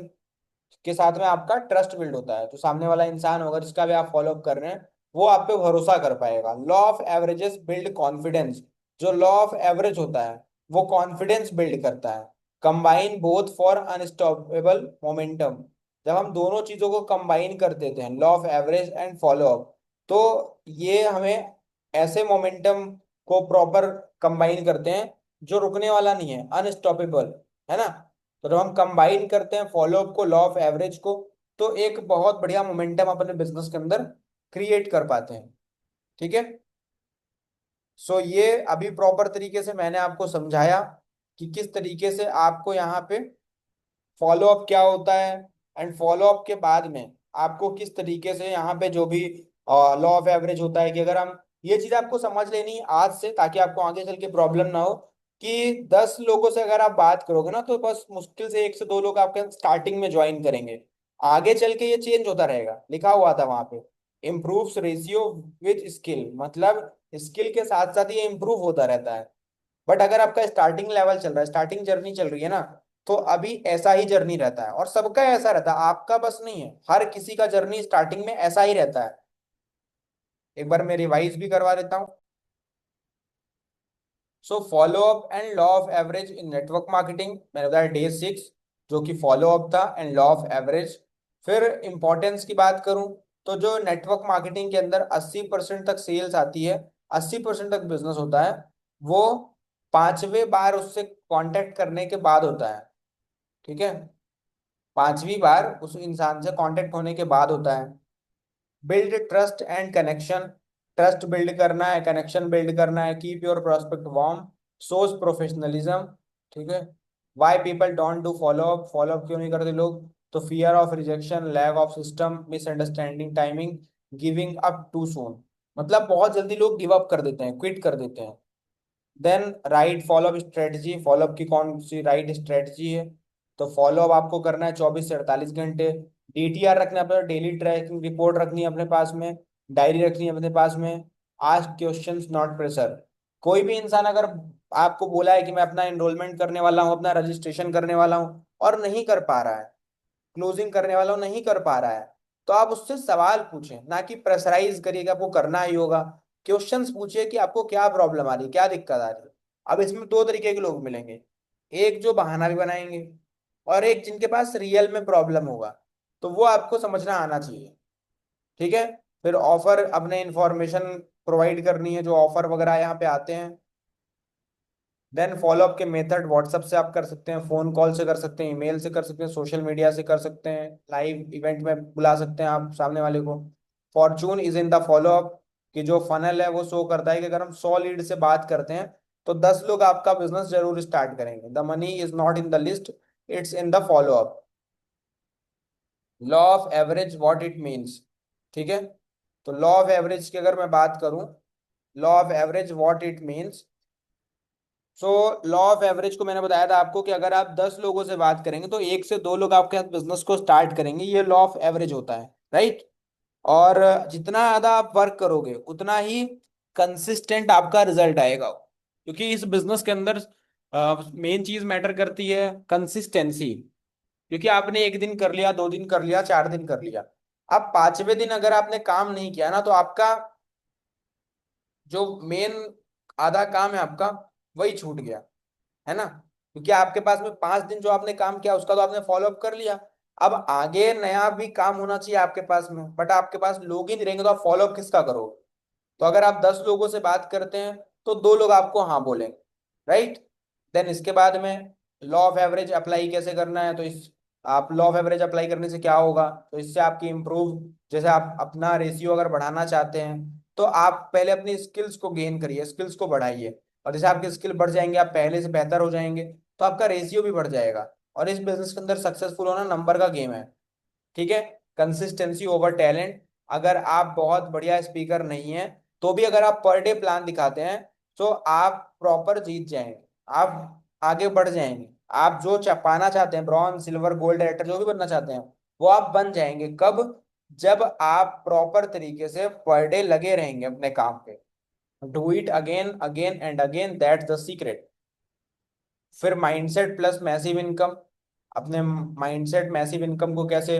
के साथ में आपका ट्रस्ट बिल्ड होता है। तो सामने वाला इंसान होगा जिसका भी आप फॉलो अप कर रहे हैं, वो आप पे भरोसा कर पाएगा। Law of averages build confidence, जो लॉ ऑफ एवरेज होता है वो कॉन्फिडेंस बिल्ड करता है। Combine both for unstoppable momentum, जब हम दोनों चीजों को कंबाइन कर देते हैं, law of average and follow up, तो ये हमें ऐसे मोमेंटम को प्रॉपर कंबाइन करते हैं जो रुकने वाला नहीं है, अनस्टॉपेबल, है ना। तो जब हम कंबाइन करते हैं फॉलो अप को, लॉ ऑफ एवरेज को, तो एक बहुत बढ़िया मोमेंटम अपने बिजनेस के अंदर क्रिएट कर पाते हैं, ठीक है। सो ये अभी प्रॉपर तरीके से मैंने आपको समझाया कि किस तरीके से आपको यहाँ पे फॉलो अप क्या होता है, एंड फॉलो अप के बाद में आपको किस तरीके से यहाँ पे जो भी लॉ ऑफ एवरेज होता है, कि अगर हम ये चीज आपको समझ लेनी है आज से, ताकि आपको आगे चल के प्रॉब्लम ना हो। कि 10 लोगों से अगर आप बात करोगे ना, तो बस मुश्किल से 1 से 2 लोग आपके स्टार्टिंग में ज्वाइन करेंगे। आगे चल के ये चेंज होता रहेगा, लिखा हुआ था वहां पे, इम्प्रूव्स रेशियो विथ स्किल, मतलब स्किल के साथ साथ ये इम्प्रूव होता रहता है। बट अगर आपका स्टार्टिंग लेवल चल रहा है, स्टार्टिंग जर्नी चल रही है ना, तो अभी ऐसा ही जर्नी रहता है, और सबका ऐसा रहता है, आपका बस नहीं है, हर किसी का जर्नी स्टार्टिंग में ऐसा ही रहता है। एक बार मैं रिवाइज भी करवा देता हूँ। So follow up and law of average in network marketing, मैंने बताया डे 6, जो कि फॉलो अप था, एंड लॉ ऑफ एवरेज। फिर इंपॉर्टेंस की बात करूं, तो जो नेटवर्क मार्केटिंग के अंदर 80% तक सेल्स आती है, 80% तक बिजनेस होता है, वो 5वें बार उससे कांटेक्ट करने के बाद होता है, ठीक है। 5वीं बार उस इंसान से कांटेक्ट होने के बाद होता है। Build trust and connection, trust build करना है, कनेक्शन बिल्ड करना है। Keep your prospect warm, shows professionalism, ठीक है। Why people don't do follow up, follow up क्यों नहीं करते लोग? तो fear of rejection, lack of system, misunderstanding timing, giving up too soon, मतलब बहुत जल्दी लोग गिव अप कर देते हैं, क्विट कर देते हैं। Then right follow up strategy, follow up की कौन सी राइट स्ट्रेटजी है? तो फॉलोअप आपको करना है 24 से 48 घंटे। डीटीआर रखना है, अपना डेली ट्रैकिंग रिपोर्ट रखनी है अपने पास में, डायरी रखनी है अपने पास में। आस्क क्वेश्चंस नॉट प्रेशर, कोई भी इंसान अगर आपको बोला है कि मैं अपना एनरोलमेंट करने वाला हूँ, अपना रजिस्ट्रेशन करने वाला हूँ, और नहीं कर पा रहा है, क्लोजिंग करने वाला हूँ नहीं कर पा रहा है, तो आप उससे सवाल पूछें, ना कि प्रेशराइज करिए कि आपको करना ही होगा। क्वेश्चंस पूछिए कि आपको क्या प्रॉब्लम आ रही है, क्या दिक्कत आ रही है। अब इसमें 2 तरीके के लोग मिलेंगे, एक जो बहाना भी बनाएंगे, और एक जिनके पास रियल में प्रॉब्लम होगा। तो वो आपको समझना आना चाहिए, ठीक है। फिर ऑफर, अपने इंफॉर्मेशन प्रोवाइड करनी है, जो ऑफर वगैरह यहाँ पे आते हैं। देन फॉलोअप के मेथड, व्हाट्सएप से आप कर सकते हैं, फोन कॉल से कर सकते हैं, ईमेल से कर सकते हैं, सोशल मीडिया से कर सकते हैं, लाइव इवेंट में बुला सकते हैं आप सामने वाले को। Fortune is in the follow up, कि जो फनल है वो शो करता है कि अगर हम 100 लीड से बात करते हैं, तो 10 लोग आपका बिजनेस जरूर स्टार्ट करेंगे। The money is not in the list, it's in the follow up. Law of average what it means, ठीक है। तो लॉ ऑफ एवरेज की अगर मैं बात करूं, law of average what it means, so law of average को मैंने बताया था आपको कि अगर आप 10 लोगों से बात करेंगे, तो 1 से 2 लोग आपके साथ बिजनेस को स्टार्ट करेंगे, ये लॉ ऑफ एवरेज होता है, राइट। और जितना ज्यादा आप वर्क करोगे, उतना ही कंसिस्टेंट आपका रिजल्ट आएगा, क्योंकि इस बिजनेस के अंदर मेन चीज मैटर करती है कंसिस्टेंसी। क्योंकि आपने एक दिन कर लिया, 2 दिन कर लिया, 4 दिन कर लिया। अब 5वें दिन अगर आपने काम नहीं किया ना, तो आपका जो मेन आधा काम है आपका, वही छूट गया, है ना। क्योंकि आपके पास में 5 दिन जो आपने काम किया उसका तो आपने फॉलो अप कर लिया। अब आगे नया भी काम होना चाहिए आपके पास में, बट आपके पास लोग ही नहीं रहेंगे, तो आप फॉलो अप किसका करोगे। तो अगर आप 10 लोगों से बात करते हैं तो 2 लोग आपको हाँ बोलेंगे, राइट। देन इसके बाद में लॉ ऑफ एवरेज अप्लाई कैसे करना है, तो इस आप लॉ ऑफ एवरेज अप्लाई करने से क्या होगा, तो इससे आपकी इम्प्रूव, जैसे आप अपना रेशियो अगर बढ़ाना चाहते हैं, तो आप पहले अपनी स्किल्स को गेन करिए, स्किल्स को बढ़ाइए। और जैसे आपके स्किल बढ़ जाएंगे, आप पहले से बेहतर हो जाएंगे, तो आपका रेशियो भी बढ़ जाएगा। और इस बिजनेस के अंदर सक्सेसफुल होना नंबर का गेम है, ठीक है। Consistency over talent. अगर आप बहुत बढ़िया स्पीकर नहीं है, तो भी अगर आप पर डे प्लान दिखाते हैं, तो आप प्रॉपर जीत जाएंगे, आप आगे बढ़ जाएंगे। आप जो पाना चाहते हैं, ब्रॉन्ज, सिल्वर, गोल्ड, डायरेक्टर, जो भी बनना चाहते हैं, वो आप बन जाएंगे। कब? जब आप प्रॉपर तरीके से पर डे लगे रहेंगे अपने काम पे। Do it again again and again, that's the secret. फिर माइंडसेट प्लस मैसिव इनकम। अपने माइंडसेट मैसिव इनकम को कैसे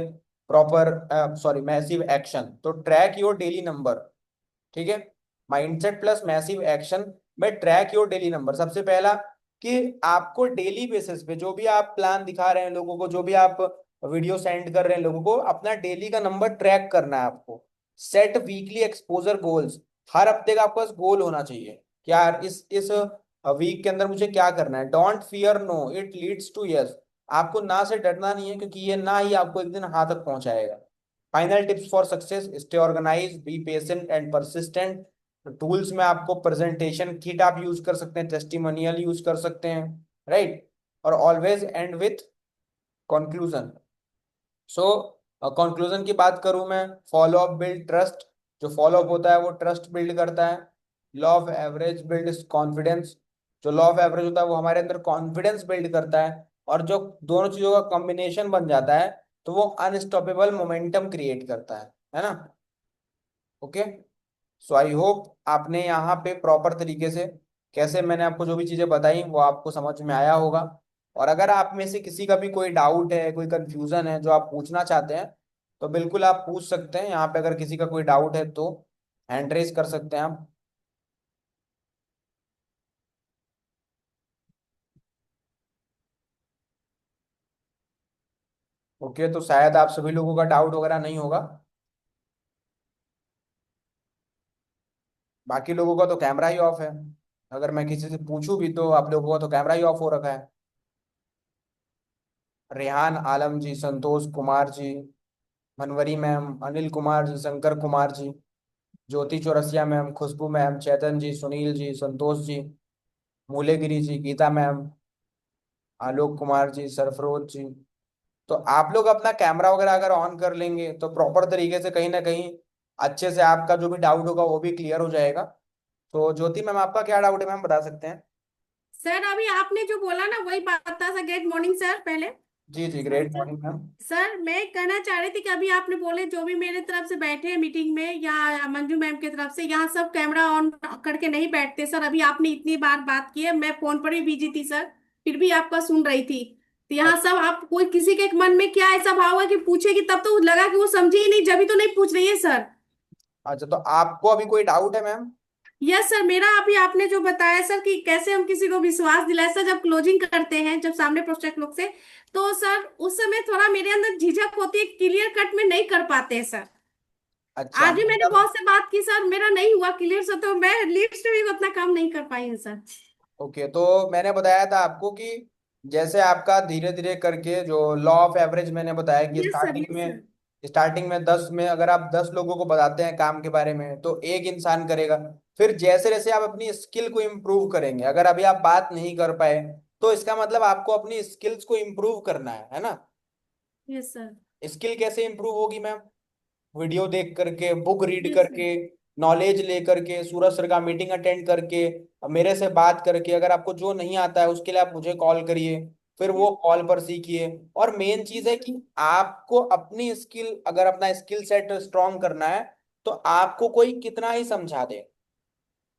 प्रॉपर, सॉरी, मैसिव एक्शन, तो ट्रैक योर डेली नंबर, ठीक है। माइंडसेट प्लस मैसिव एक्शन में ट्रैक योर डेली नंबर। सबसे पहला कि आपको डेली बेसिस पे जो भी आप प्लान दिखा रहे हैं लोगों को, जो भी आप वीडियो सेंड कर रहे हैं लोगों को, अपना डेली का नंबर ट्रैक करना है आपको। Set weekly exposure goals. हर हफ्ते का आपके पास गोल होना चाहिए कि यार इस वीक के अंदर मुझे क्या करना है। Don't fear no, it leads to yes. आपको ना से डरना नहीं है, क्योंकि ये ना ही आपको एक दिन हाँ तक पहुंचाएगा। Final tips for success: stay organise, be patient and persistent. Tools में आपको प्रेजेंटेशन किट आप यूज कर सकते हैं, टेस्टिमोनियल यूज कर सकते हैं, राइट। और always and with conclusion. So conclusion की बात करूं मैं, फॉलो अप बिल्ड ट्रस्ट। जो फॉलो अप होता है वो ट्रस्ट बिल्ड करता है। Law of average build confidence. जो लॉ ऑफ एवरेज होता है वो हमारे अंदर कॉन्फिडेंस बिल्ड करता है। और जो दोनों चीजों का कॉम्बिनेशन बन जाता है, तो वो अनस्टॉपेबल मोमेंटम क्रिएट करता है ना। ओके। सो आई होप आपने यहाँ पे प्रॉपर तरीके से, कैसे मैंने आपको जो भी चीजें बताई वो आपको समझ में आया होगा। और अगर आप में से किसी का भी कोई डाउट है, कोई कंफ्यूजन है जो आप पूछना चाहते हैं, तो बिल्कुल आप पूछ सकते हैं यहाँ पे। अगर किसी का कोई डाउट है तो हैंड रेज कर सकते हैं आप। ओके, तो शायद आप सभी लोगों का डाउट वगैरह नहीं होगा। बाकी लोगों का तो कैमरा ही ऑफ है। अगर मैं किसी से पूछूं भी तो आप लोगों का तो कैमरा ही ऑफ हो रखा है। रेहान आलम जी, संतोष कुमार जी, मनवरी मैम, अनिल कुमार जी, शंकर कुमार जी, ज्योति चौरसिया मैम, खुशबू मैम, चेतन जी, सुनील जी, संतोष जी, मूलेगिरी जी, गीता मैम, आलोक कुमार जी, सरफरोज जी। तो आप लोग अपना कैमरा वगैरह अगर ऑन कर लेंगे तो प्रॉपर तरीके से कहीं ना कहीं अच्छे से आपका जो भी डाउट होगा वो भी क्लियर हो जाएगा। तो ज्योति मैम, आपका क्या डाउट है मैम, बता सकते हैं। सर अभी आपने जो बोला ना वही बात था सर। गुड मॉर्निंग सर पहले। जी जी, sir great sir morning ma'am. Sir मैं कहना चाह रही थी कि अभी आपने बोले जो भी मेरे तरफ से बैठे हैं मीटिंग में या मंजू मैम की तरफ से, यहाँ सब कैमरा ऑन करके नहीं बैठते सर। अभी आपने इतनी बार बात की है, मैं फोन पर भी बिजी थी सर, फिर भी आपका सुन रही थी। तो यहाँ सब आप कोई किसी के मन में क्या ऐसा भाव है कि पूछेगी, तब तो लगा कि वो समझी ही नहीं, जब भी तो नहीं पूछ रही है सर। अच्छा, तो आपको अभी कोई डाउट है मैम। यस सर, मेरा अभी आपने जो बताया सर कि कैसे हम किसी को विश्वास दिलाए सर, जब क्लोजिंग करते हैं, जब सामने प्रोस्पेक्ट लोग से, तो सर उस समय थोड़ा मेरे अंदर झिझक होती है, क्लियर कट में नहीं कर पाते हैं सर। अच्छा, आज भी मैंने मतलब बहुत से बात की सर, मेरा नहीं हुआ क्लियर से, तो मैं लीड्स पे भी उतना काम नहीं कर पाई हूँ सर। ओके, तो मैंने बताया था आपको कि जैसे आपका धीरे धीरे करके जो लॉ ऑफ एवरेज मैंने बताया कि yes sir, yes sir. Starting में 10 में अगर आप 10 लोगों को बताते हैं काम के बारे में, तो एक इंसान करेगा। फिर जैसे जैसे आप अपनी स्किल को इम्प्रूव करेंगे, अगर अभी आप बात नहीं कर पाए, तो इसका मतलब आपको अपनी स्किल्स को इम्प्रूव करना है ना। Yes sir. स्किल कैसे इम्प्रूव होगी मैम? वीडियो देख करके, बुक रीड यस सर। करके, नॉलेज ले करके, सूरज सर का मीटिंग अटेंड करके, अब मेरे से बात करके। अगर आपको जो नहीं आता है उसके लिए आप मुझे कॉल करिए, फिर वो कॉल पर सीखिए। और मेन चीज है कि आपको अपनी स्किल, अगर अपना स्किल सेट स्ट्रांग करना है, तो आपको कोई कितना ही समझा दे,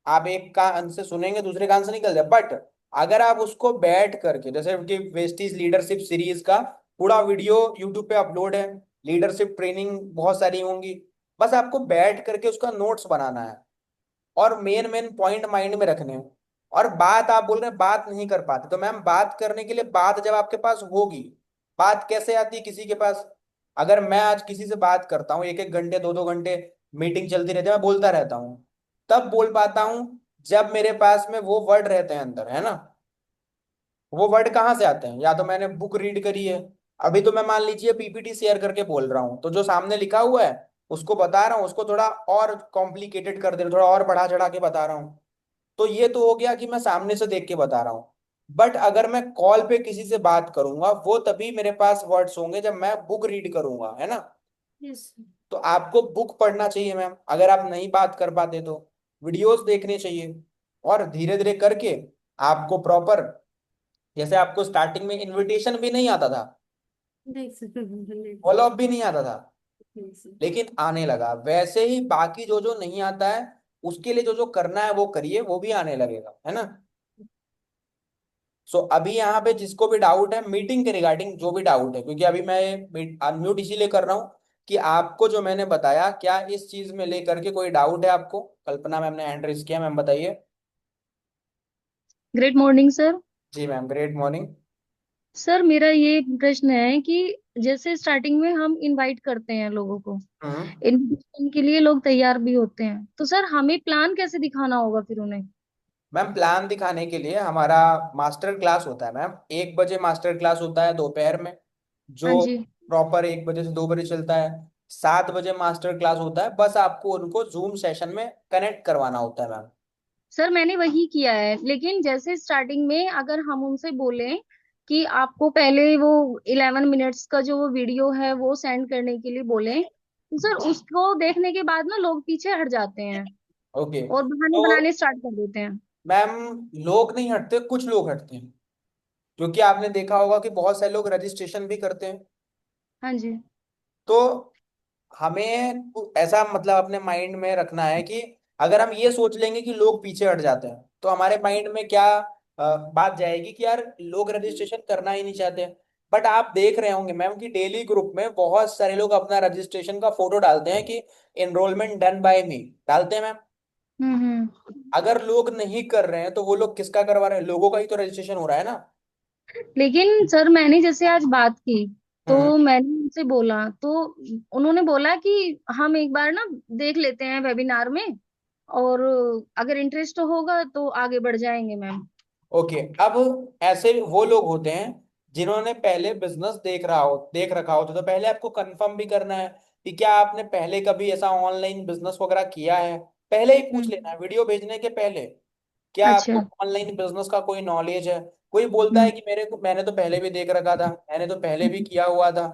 आप एक कान से सुनेंगे, दूसरे कान से निकल जाए। बट अगर आप उसको बैठ करके, जैसे कि वेस्टीज लीडरशिप सीरीज का पूरा वीडियो यूट्यूब पे अपलोड है, लीडरशिप ट्रेनिंग बहुत सारी होंगी। बस आपको बैठ करके उसका नोट्स बनाना है और मेन मेन पॉइंट माइंड में रखने हैं। और बात आप बोल रहे हैं बात नहीं कर पाते, तो मैम बात करने के लिए बात जब आपके पास होगी, बात कैसे आती है किसी के पास? अगर मैं आज किसी से बात करता हूँ 1-1 घंटे 2-2 घंटे, मीटिंग चलती रहती है, मैं बोलता रहता हूँ, तब बोल पाता हूँ जब मेरे पास में वो वर्ड रहते हैं अंदर, है ना। वो वर्ड कहाँ से आते हैं? या तो मैंने बुक रीड करी है, अभी तो मैं मान लीजिए पीपीटी शेयर करके बोल रहा हूँ, तो जो सामने लिखा हुआ है उसको बता रहा हूँ, उसको थोड़ा और कॉम्प्लिकेटेड कर दे रहा हूँ, थोड़ा और बढ़ा चढ़ा के बता रहा हूँ। तो ये तो हो गया कि मैं सामने से देख के बता रहा हूँ। बट अगर मैं कॉल पे किसी से बात करूंगा, वो तभी मेरे पास वर्ड्स होंगे जब मैं बुक रीड करूंगा, है ना। यस। तो आपको बुक पढ़ना चाहिए मैम, अगर आप नहीं बात कर पाते तो वीडियोस देखने चाहिए। और धीरे धीरे करके आपको प्रॉपर, जैसे आपको स्टार्टिंग में इनविटेशन भी नहीं आता था, नहीं सर, नहीं फॉलो अप भी नहीं आता था, सर। लेकिन आने लगा, वैसे ही बाकी जो जो नहीं आता है उसके लिए जो जो करना है वो करिए, वो भी आने लगेगा, है ना। सो अभी यहाँ पे जिसको भी डाउट है मीटिंग के रिगार्डिंग, जो भी डाउट है, क्योंकि अभी मैं अनम्यूट इसीलिए कर रहा हूँ कि आपको जो मैंने बताया, क्या इस चीज में लेकर के कोई डाउट है आपको? कल्पना मैम ने हैंड रेज किया, मैम बताइए। Great morning sir. जी मैम, ग्रेट मॉर्निंग। सर मेरा ये प्रश्न है कि जैसे स्टार्टिंग में हम इनवाइट करते हैं लोगों को, हम्म। इनविटेशन के लिए लोग तैयार भी होते हैं, तो सर हमें प्लान कैसे दिखाना होगा फिर उन्हें? मैम प्लान दिखाने के लिए हमारा मास्टर क्लास होता है मैम, 1 बजे मास्टर क्लास होता है दोपहर में, हाँ जो जी। प्रॉपर 1 बजे से 2 बजे चलता है। 7 बजे मास्टर क्लास होता है, बस आपको उनको जूम सेशन में कनेक्ट करवाना होता है मैम। सर मैंने वही किया है, लेकिन जैसे स्टार्टिंग में अगर हम उनसे बोलें कि आपको पहले वो 11 मिनट्स का जो वो वीडियो है वो सेंड करने के लिए बोलें, तो सर उसको देखने के बाद ना लोग पीछे हट जाते हैं ओके। और बहाने तो बनाने स्टार्ट कर देते हैं। मैम लोग नहीं हटते, कुछ लोग हटते हैं, क्योंकि आपने देखा होगा कि बहुत सारे लोग रजिस्ट्रेशन भी करते हैं। हाँ जी। तो हमें ऐसा मतलब अपने माइंड में रखना है कि अगर हम ये सोच लेंगे कि लोग पीछे हट जाते हैं, तो हमारे माइंड में क्या बात जाएगी कि यार लोग रजिस्ट्रेशन करना ही नहीं चाहते। बट आप देख रहे होंगे मैम कि डेली ग्रुप में बहुत सारे लोग अपना रजिस्ट्रेशन का फोटो डालते हैं कि एनरोलमेंट डन बाय मी, डालते हैं मैम। हम्म। अगर लोग नहीं कर रहे हैं तो वो लोग किसका करवा रहे हैं? लोगों का ही तो रजिस्ट्रेशन हो रहा है ना। लेकिन सर मैंने जैसे आज बात की हम्म। तो मैंने उनसे बोला तो उन्होंने बोला कि हम एक बार ना देख लेते हैं वेबिनार में, और अगर इंटरेस्ट होगा तो आगे बढ़ जाएंगे मैम। ओके। अब ऐसे वो लोग होते हैं जिन्होंने पहले बिजनेस देख रखा होता, तो पहले आपको कंफर्म भी करना है कि क्या आपने पहले कभी ऐसा ऑनलाइन बिजनेस वगैरह किया है। पहले ही पूछ लेना हम्म। है वीडियो भेजने के पहले, क्या अच्छा। आपको ऑनलाइन बिजनेस का कोई नॉलेज है। कोई बोलता है हम्म। कि मैंने तो पहले भी देख रखा था, मैंने तो पहले भी किया हुआ था,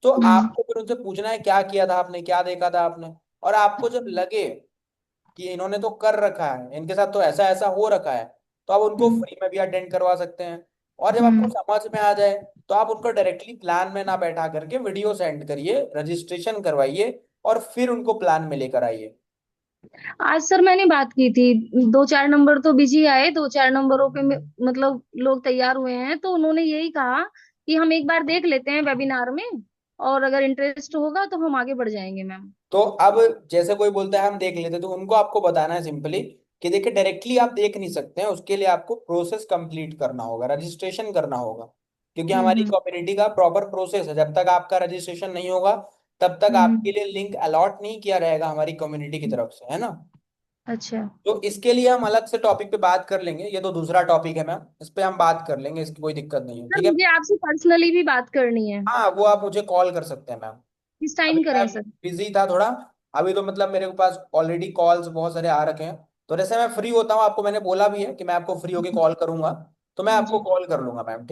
तो हम्म। आपको फिर उनसे पूछना है क्या किया था आपने, क्या देखा था आपने। और आपको जब लगे कि इन्होंने तो कर रखा है, इनके साथ तो ऐसा ऐसा हो रखा है, तो आप उनको हम्म। फ्री में भी अटेंड करवा सकते हैं। और जब आपको हम्म। समझ में आ जाए, तो आप उनको डायरेक्टली प्लान में ना बैठा करके वीडियो सेंड करिए, रजिस्ट्रेशन करवाइए, और फिर उनको प्लान में लेकर आइए। आज सर मैंने बात की थी, 2-4 नंबर तो बिजी आए, 2-4 नंबरों पे मतलब लोग तैयार हुए हैं, तो उन्होंने यही कहा कि हम एक बार देख लेते हैं वेबिनार में, और अगर इंटरेस्ट होगा तो हम आगे बढ़ जाएंगे मैम। तो अब जैसे कोई बोलता है हम देख लेते, तो उनको आपको बताना है सिंपली कि देखिए डायरेक्टली आप देख नहीं सकते हैं, उसके लिए आपको प्रोसेस कंप्लीट करना होगा, रजिस्ट्रेशन करना होगा। क्योंकि हमारी हम्म। कम्युनिटी का प्रॉपर प्रोसेस है, जब तक आपका रजिस्ट्रेशन नहीं होगा तब तक आपके हम्म। लिए लिंक अलॉट नहीं किया रहेगा हमारी कम्युनिटी की तरफ से, है ना। अच्छा। तो इसके लिए हम अलग से टॉपिक पे बात कर लेंगे, ये तो दूसरा टॉपिक है मैम, इस पे हम बात कर लेंगे, इसकी कोई दिक्कत नहीं है, सर ठीक है। मुझे आपसे पर्सनली भी बात करनी है। हाँ वो आप मुझे कॉल कर सकते हैं मैम। किस अभी टाइम मैं करें सर? बिजी था थोड़ा, अभी तो मतलब मेरे पास ऑलरेडी कॉल्स बहुत सारे आ रखे हैं। तो जैसे मैं फ्री होता हूँ, आपको मैंने बोला भी है कि मैं आपको फ्री होके कॉल करूंगा, तो मैं हाँ आपको जी। कॉल कर लूंगा मैम।